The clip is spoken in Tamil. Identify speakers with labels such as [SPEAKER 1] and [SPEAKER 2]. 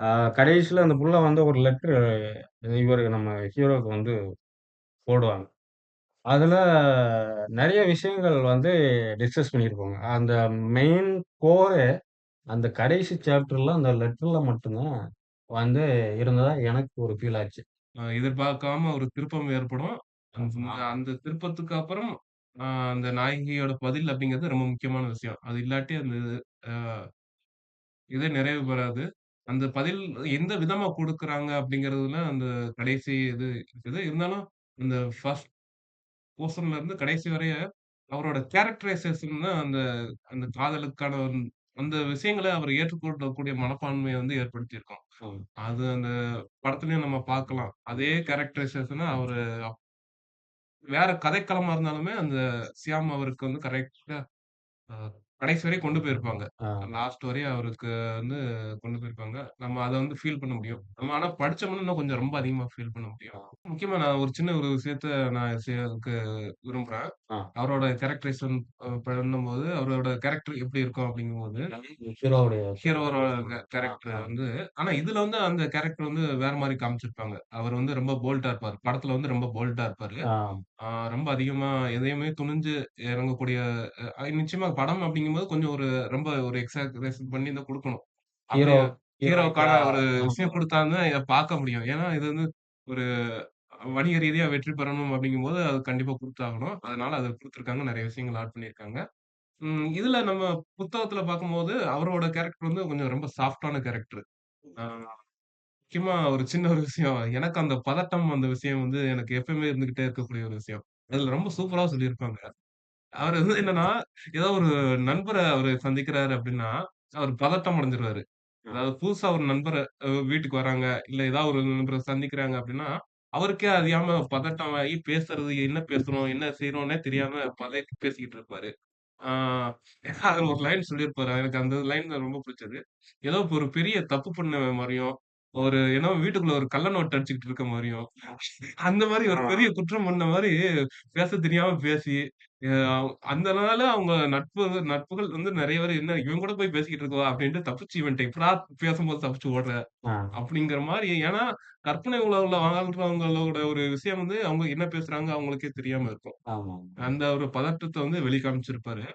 [SPEAKER 1] ஆ கடைசில அந்த புள்ள வந்து ஒரு லெட்டரு இவரு நம்ம ஹீரோக்கு வந்து போடுவாங்க. அதுல நெறைய விஷயங்கள் வந்து டிஸ்கஸ் பண்ணியிருப்பாங்க. அந்த மெயின் கோரே அந்த கடைசி சாப்டர்ல அந்த லெட்டர்ல மட்டும் தான் வந்து இருந்ததா எனக்கு ஒரு ஃபீல் ஆச்சு.
[SPEAKER 2] எதிர்பார்க்காம ஒரு திருப்பம் ஏற்படும்.
[SPEAKER 1] ஆமா.
[SPEAKER 2] அந்த திருப்பத்துக்கு அப்புறம் அ அந்த நாயகியோட பதில் அப்படிங்கிறது ரொம்ப முக்கியமான விஷயம். அது இல்லாட்டி அந்த அ இதே நிறைவு பெறாது. அந்த பதில் எந்த விதமா குடுக்குறாங்க அப்படிங்கிறதுல அந்த கடைசி இது இருக்குது. இருந்தாலும் இந்த ஃபர்ஸ்ட் போர்ஷன்ல இருந்து கடைசி வரைய அவரோட கேரக்டரைசேஷன் தான் அந்த அந்த காதலுக்கான அந்த விஷயங்கள அவர் ஏற்றுக்கொள்ளக்கூடிய மனப்பான்மைய வந்து ஏற்படுத்தியிருக்கும்.
[SPEAKER 1] ம்.
[SPEAKER 2] அது அந்த படத்துலயும் நம்ம பார்க்கலாம். அதே கேரக்டரைசேஷன அவரு வேற கதைக்களமா இருந்தாலுமே அந்த சியாம் அவருக்கு வந்து கரெக்ட்டா அ கடைசி வரையும் கொண்டு போயிருப்பாங்க.
[SPEAKER 1] ஆ.
[SPEAKER 2] லாஸ்ட் வரையும் அவருக்கு வந்து கொண்டு போயிருப்பாங்க. நம்ம அத வந்து ஃபீல் பண்ண முடியும். நம்ம ஆனா படிச்சோம்னா இன்னும் கொஞ்சம் ரொம்ப அதிகமா ஃபீல் பண்ண முடியும்.
[SPEAKER 1] ஆ.
[SPEAKER 2] முக்கியமா நான் ஒரு சின்ன ஒரு விஷயத்த நான் செய்யறதுக்கு விரும்புறேன்.
[SPEAKER 1] ஆ.
[SPEAKER 2] அவரோட கேரக்டரைசேஷன் பண்ணும்போது, அவரோட கேரக்டர் எப்படி இருக்கும் அப்படிங்கும்போது,
[SPEAKER 1] ஹீரோவுடைய
[SPEAKER 2] ஹீரோவோட
[SPEAKER 1] ஆ,
[SPEAKER 2] கேரக்டர்
[SPEAKER 1] ஆ.
[SPEAKER 2] வந்து ஆனா இதுல வந்து அந்த கேரக்டர் வந்து வேற மாரி காமிச்சிருப்பாங்க. அவர் வந்து ரொம்ப போல்டா இருப்பாரு. படத்துல வந்து ரொம்ப போல்டா இருப்பாரு.
[SPEAKER 1] ஆ.
[SPEAKER 2] ரொம்ப அதிகமா எதையுமே துணிஞ்சு இறங்கக்கூடிய நிச்சயமா படம் அப்படிங்கும்போது கொஞ்சம் ரொம்ப ஒரு எக்ஸாஜரேஷன் பண்ணி தான் குடுக்கணும். அப்படி
[SPEAKER 1] ஹீரோ ஹீரோயிக்கா
[SPEAKER 2] ஹீரோக்கான ஒரு
[SPEAKER 1] ஆமா.
[SPEAKER 2] விஷயம் குடுத்தா தான் இத பார்க்க முடியும். ஏன்னா இது வந்து ஒரு வணிக ரீதியா வெற்றி பெறணும் அப்படிங்கும்போது, அது கண்டிப்பா குடுத்தாகணும். அதனால அத குடுத்துருக்காங்க. நெறைய விஷயங்கள் ஆட் பண்ணியிருக்காங்க. இதுல நம்ம புத்தகத்துல பார்க்கும்போது, அவரோட கேரக்டர் வந்து கொஞ்சம் ரொம்ப சாஃப்ட்டான கேரக்டர். ஆ முக்கியமா ஒரு சின்ன ஒரு விஷயம். எனக்கு அந்த பதட்டம் அந்த விஷயம் வந்து எனக்கு எப்பவுமே இருந்துகிட்டே இருக்கக்கூடிய ஒரு விஷயம். அதுல ரொம்ப சூப்பரா சொல்லியிருப்பாங்க. அவரு வந்து என்னன்னா, ஏதோ ஒரு நண்பர அவரு சந்திக்கிறாரு அப்டின்னா, அவரு பதட்டம் அடைஞ்சிருவாரு.
[SPEAKER 1] ஆ.
[SPEAKER 2] அதாவது புதுசா ஒரு நண்பர வீட்டுக்கு வராங்க, இல்ல ஏதாவது ஒரு நண்பர சந்திக்கிறாங்க அப்டின்னா, அவருக்கே அறியாம பதட்டம் ஆகி பேசுறது, என்ன பேசுறோம், என்ன செய்றோம்னே தெரியாம பேசிக்கிட்டு இருப்பாரு. ஆ அதுல ஒரு லைன் சொல்லியிருப்பாரு. எனக்கு அந்த லைன் ரொம்ப புடிச்சது. ஏதோ இப்ப ஒரு பெரிய தப்பு பண்ண மாரியும், ஏதோ வீட்டுக்குள்ள ஒரு கள்ள நோட்டு அடிச்சுக்கிட்டு இருக்க மாரியும், அந்த மாரி ஒரு
[SPEAKER 1] ஆமா.
[SPEAKER 2] பெரிய குற்றம் பண்ண மாரி பேச தெரியாம பேசி, அ அதனால அவங்க நட்புகள் வந்து நெறைய பேர் "என்ன இவன் கூட போய் பேசிக்கிட்டு இருக்கவா?" அப்படின்ட்டு தப்பிச்சு இவன்ட்ட எப்படா பேசும்போது தப்பிச்சு ஓடுற?
[SPEAKER 1] ஆ.
[SPEAKER 2] அப்படிங்கிற மாரி ஏன்னா, கற்பனை உலகுல வாழ்றவங்களோட ஒரு விஷயம் வந்து அவங்க என்ன பேசுறாங்க அவங்களுக்கே தெரியாம இருக்கும்.
[SPEAKER 1] ஆமா.
[SPEAKER 2] அந்த ஒரு பதட்டத்த வந்து வெளி காமிச்சிருப்பாரு.